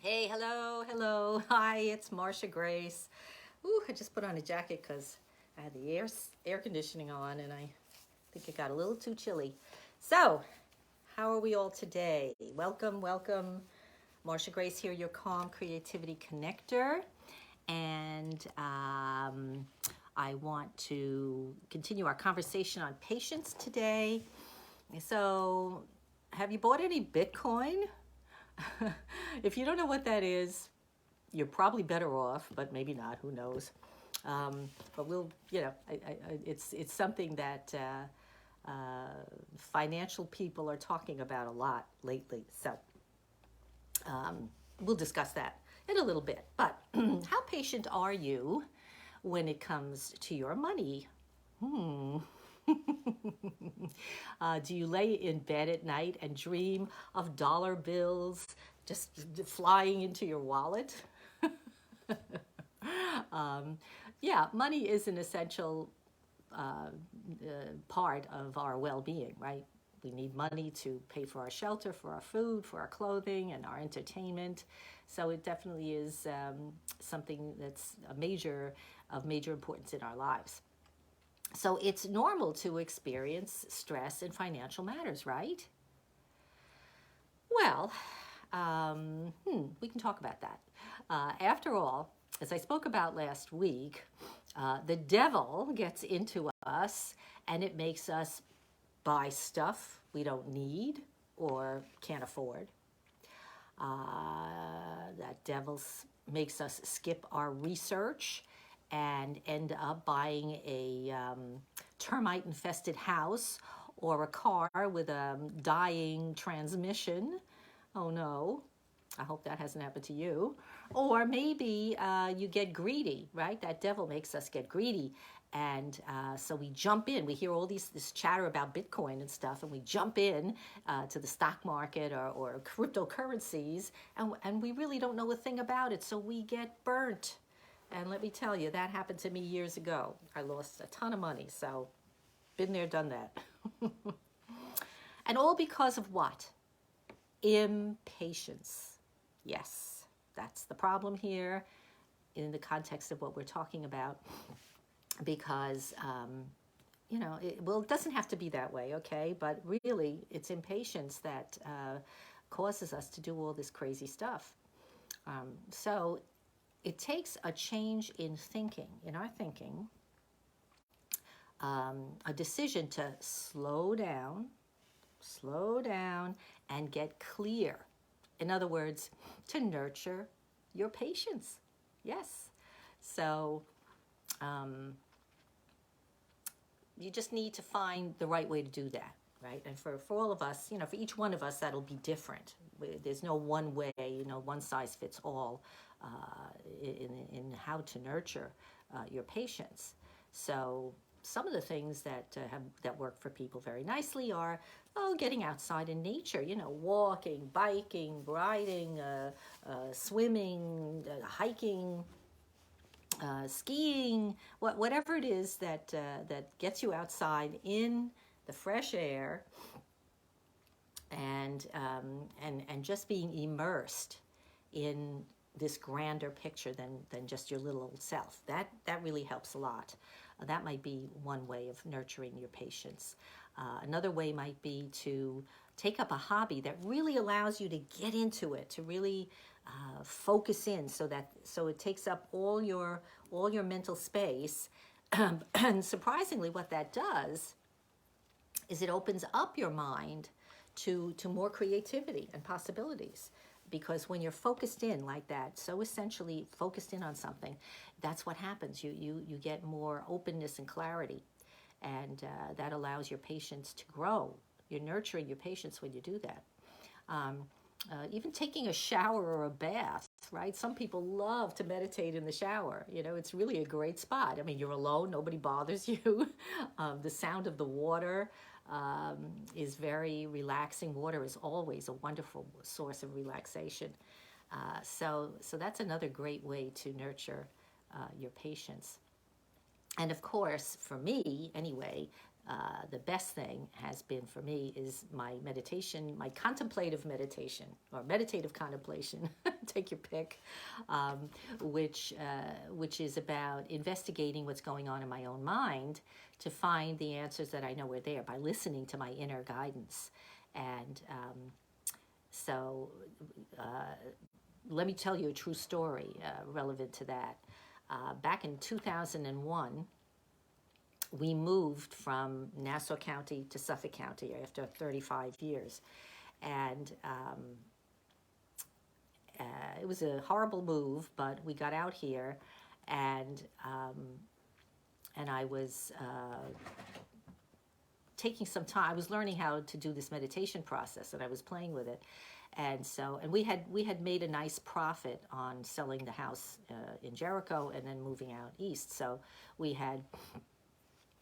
Hey, hello, hello. Hi, it's Marsha Grace. Ooh, I just put on a jacket because I had the air conditioning on and I think it got a little too chilly. So, how are we all today? Welcome, welcome. Marsha Grace here, your Calm Creativity Connector. And I want to continue our conversation on patience today. So, have you bought any Bitcoin? If you don't know what that is, you're probably better off, but maybe not. Who knows? But we'll, it's something that financial people are talking about a lot lately. So we'll discuss that in a little bit. But how patient are you when it comes to your money? Hmm. Do you lay in bed at night and dream of dollar bills just flying into your wallet? um, yeah, money is an essential part of our well being, right? We need money to pay for our shelter, for our food, for our clothing, and our entertainment. So it definitely is something that's of major importance in our lives. So it's normal to experience stress in financial matters, right? Well, we can talk about that. After all, as I spoke about last week, the devil gets into us and it makes us buy stuff we don't need or can't afford. That devil makes us skip our research and end up buying a termite infested house or a car with a dying transmission. Oh no, I hope that hasn't happened to you. Or maybe you get greedy, right? That devil makes us get greedy. And so we jump in. We hear all this chatter about Bitcoin and stuff, and we jump in to the stock market or cryptocurrencies, and we really don't know a thing about it. So we get burnt. And let me tell you, that happened to me years ago. I lost a ton of money. So been there, done that. And all because of what? Impatience. Yes, that's the problem here in the context of what we're talking about because, it doesn't have to be that way, okay? But really, it's impatience that causes us to do all this crazy stuff. So it takes a change in thinking, in our thinking, a decision to slow down, and get clear. In other words, to nurture your patience. Yes. So you just need to find the right way to do that, right? And for all of us, for each one of us, that'll be different. There's no one way, one size fits all in how to nurture your patience. So some of the things that work for people very nicely are getting outside in nature, walking, biking, riding, swimming, hiking, skiing, whatever it is that gets you outside in the fresh air and just being immersed in this grander picture than just your little old self. That really helps a lot. That might be one way of nurturing your patience. Another way might be to take up a hobby that really allows you to get into it, to really focus in, so it takes up all your mental space. And surprisingly, what that does is it opens up your mind to more creativity and possibilities. Because when you're focused in like that, so essentially focused in on something, that's what happens. You get more openness and clarity, and that allows your patience to grow. You're nurturing your patience when you do that. Even taking a shower or a bath, right? Some people love to meditate in the shower. It's really a great spot. I mean, you're alone, nobody bothers you. The sound of the water is very relaxing. Water is always a wonderful source of relaxation. So that's another great way to nurture your patience. And of course, for me anyway, the best thing has been for me is my meditation, my contemplative meditation or meditative contemplation, take your pick, which is about investigating what's going on in my own mind to find the answers that I know are there by listening to my inner guidance. And so let me tell you a true story relevant to that. Back in 2001, we moved from Nassau County to Suffolk County after 35 years. And it was a horrible move, but we got out here, and I was taking some time. I was learning how to do this meditation process, and I was playing with it. And we had made a nice profit on selling the house in Jericho and then moving out east. So we had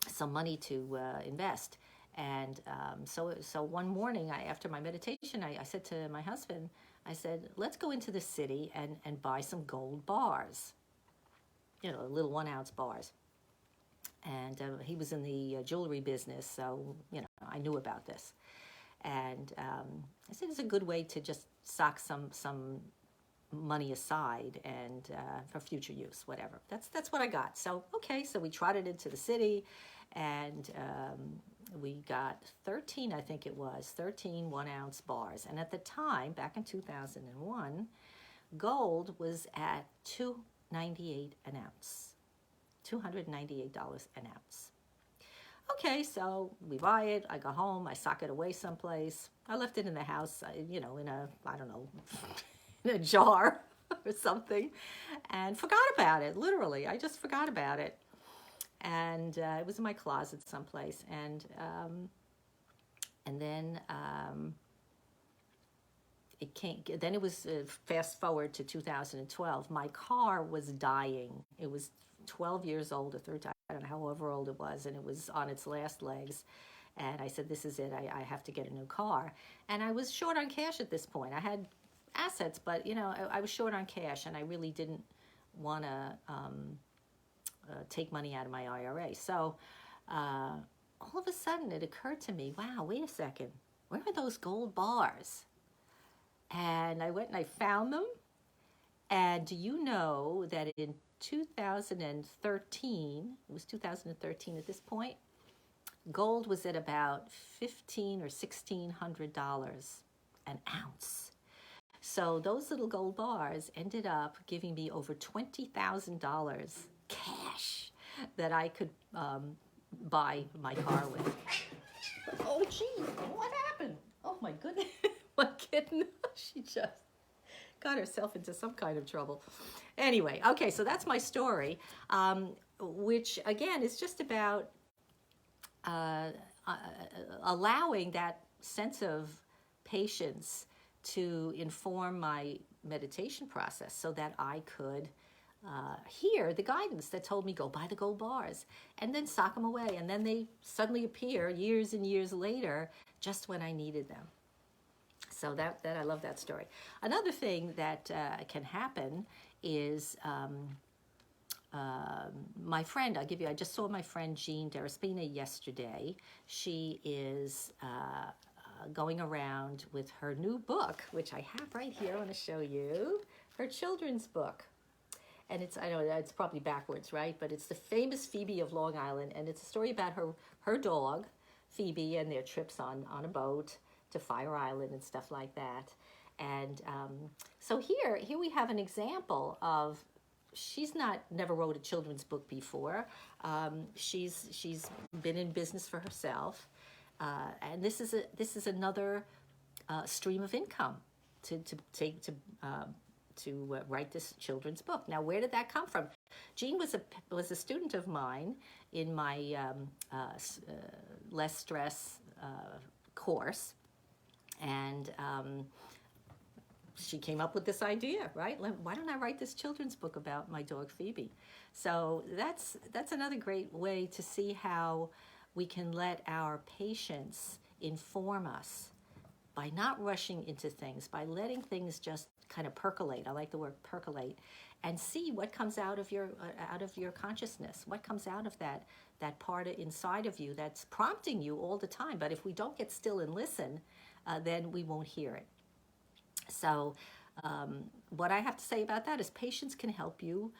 some money to invest. And so one morning, after my meditation, I said to my husband, I said, let's go into the city and buy some gold bars, little 1 ounce bars. And he was in the jewelry business, so, I knew about this. And I said, it's a good way to just sock some money aside and for future use, whatever. That's what I got. So, okay, so we trotted into the city, and we got 13 1 ounce bars. And at the time, back in 2001, gold was at $298 an ounce, $298 an ounce. Okay, so we buy it, I go home, I sock it away someplace. I left it in the house, in a, I don't know, in a jar or something, and forgot about it, literally. I just forgot about it. And it was in my closet someplace. And then it came, then it was fast forward to 2012. My car was dying. It was 12 years old or 13, I don't know, however old it was, and it was on its last legs. And I said, this is it, I have to get a new car. And I was short on cash at this point. I had assets, but, I was short on cash, and I really didn't want to take money out of my IRA. So all of a sudden it occurred to me, wow, wait a second, where are those gold bars? And I went and I found them. And do you know that in 2013, it was 2013 at this point, gold was at about $1,500 or $1,600 an ounce. So those little gold bars ended up giving me over $20,000 cash that I could buy my car with. Oh, gee, what happened? Oh, my goodness. My kitten, she just got herself into some kind of trouble. Anyway, okay, so that's my story, which, again, is just about allowing that sense of patience to inform my meditation process so that I could hear the guidance that told me go buy the gold bars and then sock them away. And then they suddenly appear years and years later just when I needed them. So that I love that story. Another thing that can happen is my friend, I just saw my friend Jean Deraspina yesterday. She is going around with her new book, which I have right here. I want to show you her children's book. And I know it's probably backwards, right? But it's The Famous Phoebe of Long Island. And it's a story about her dog, Phoebe, and their trips on a boat to Fire Island and stuff like that. And so here we have an example of, she's never wrote a children's book before. She's been in business for herself. And this is another stream of income to write this children's book. Now, where did that come from? Jean was a student of mine in my less stress course, and she came up with this idea, right? Why don't I write this children's book about my dog Phoebe? So that's another great way to see how we can let our patients inform us by not rushing into things, by letting things just kind of percolate. I like the word percolate, and see what comes out of your consciousness, what comes out of that part inside of you that's prompting you all the time. But if we don't get still and listen, then we won't hear it. So what I have to say about that is patience can help you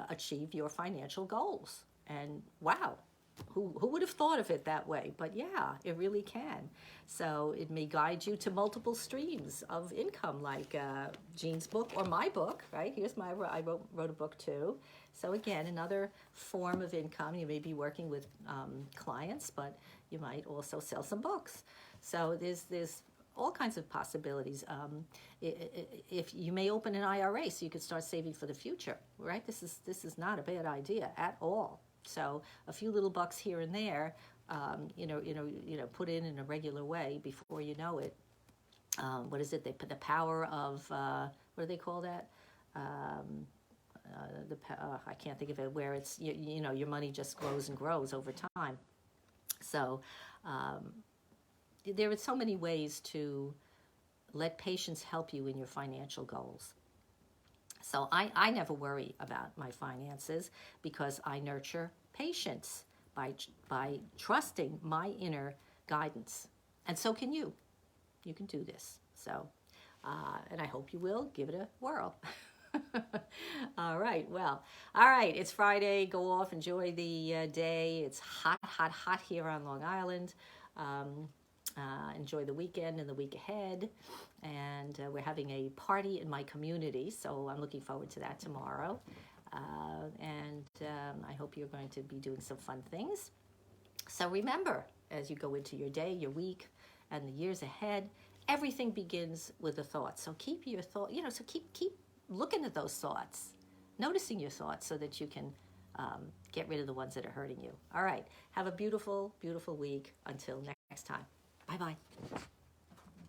achieve your financial goals. And wow, who would have thought of it that way? But yeah, it really can. So it may guide you to multiple streams of income, like Jean's book or my book, right? Here's I wrote a book too. So again, another form of income. You may be working with clients, but you might also sell some books. So there's all kinds of possibilities. If you may open an IRA, so you could start saving for the future, right? This is not a bad idea at all. So a few little bucks here and there, put in a regular way, before you know it. What is it? They put the power of what do they call that? I can't think of it. Where it's your money just grows and grows over time. So there are so many ways to let patience help you in your financial goals. So I never worry about my finances, because I nurture patience by trusting my inner guidance. And so can you. You can do this. So, and I hope you will give it a whirl. All right. Well, all right. It's Friday. Go off. Enjoy the day. It's hot, hot, hot here on Long Island. Enjoy the weekend and the week ahead. And we're having a party in my community, so I'm looking forward to that tomorrow. And I hope you're going to be doing some fun things. So remember, as you go into your day, your week, and the years ahead, everything begins with a thought. So keep your thought, so keep looking at those thoughts, noticing your thoughts, so that you can get rid of the ones that are hurting you. All right. Have a beautiful, beautiful week. Until next time. Bye-bye.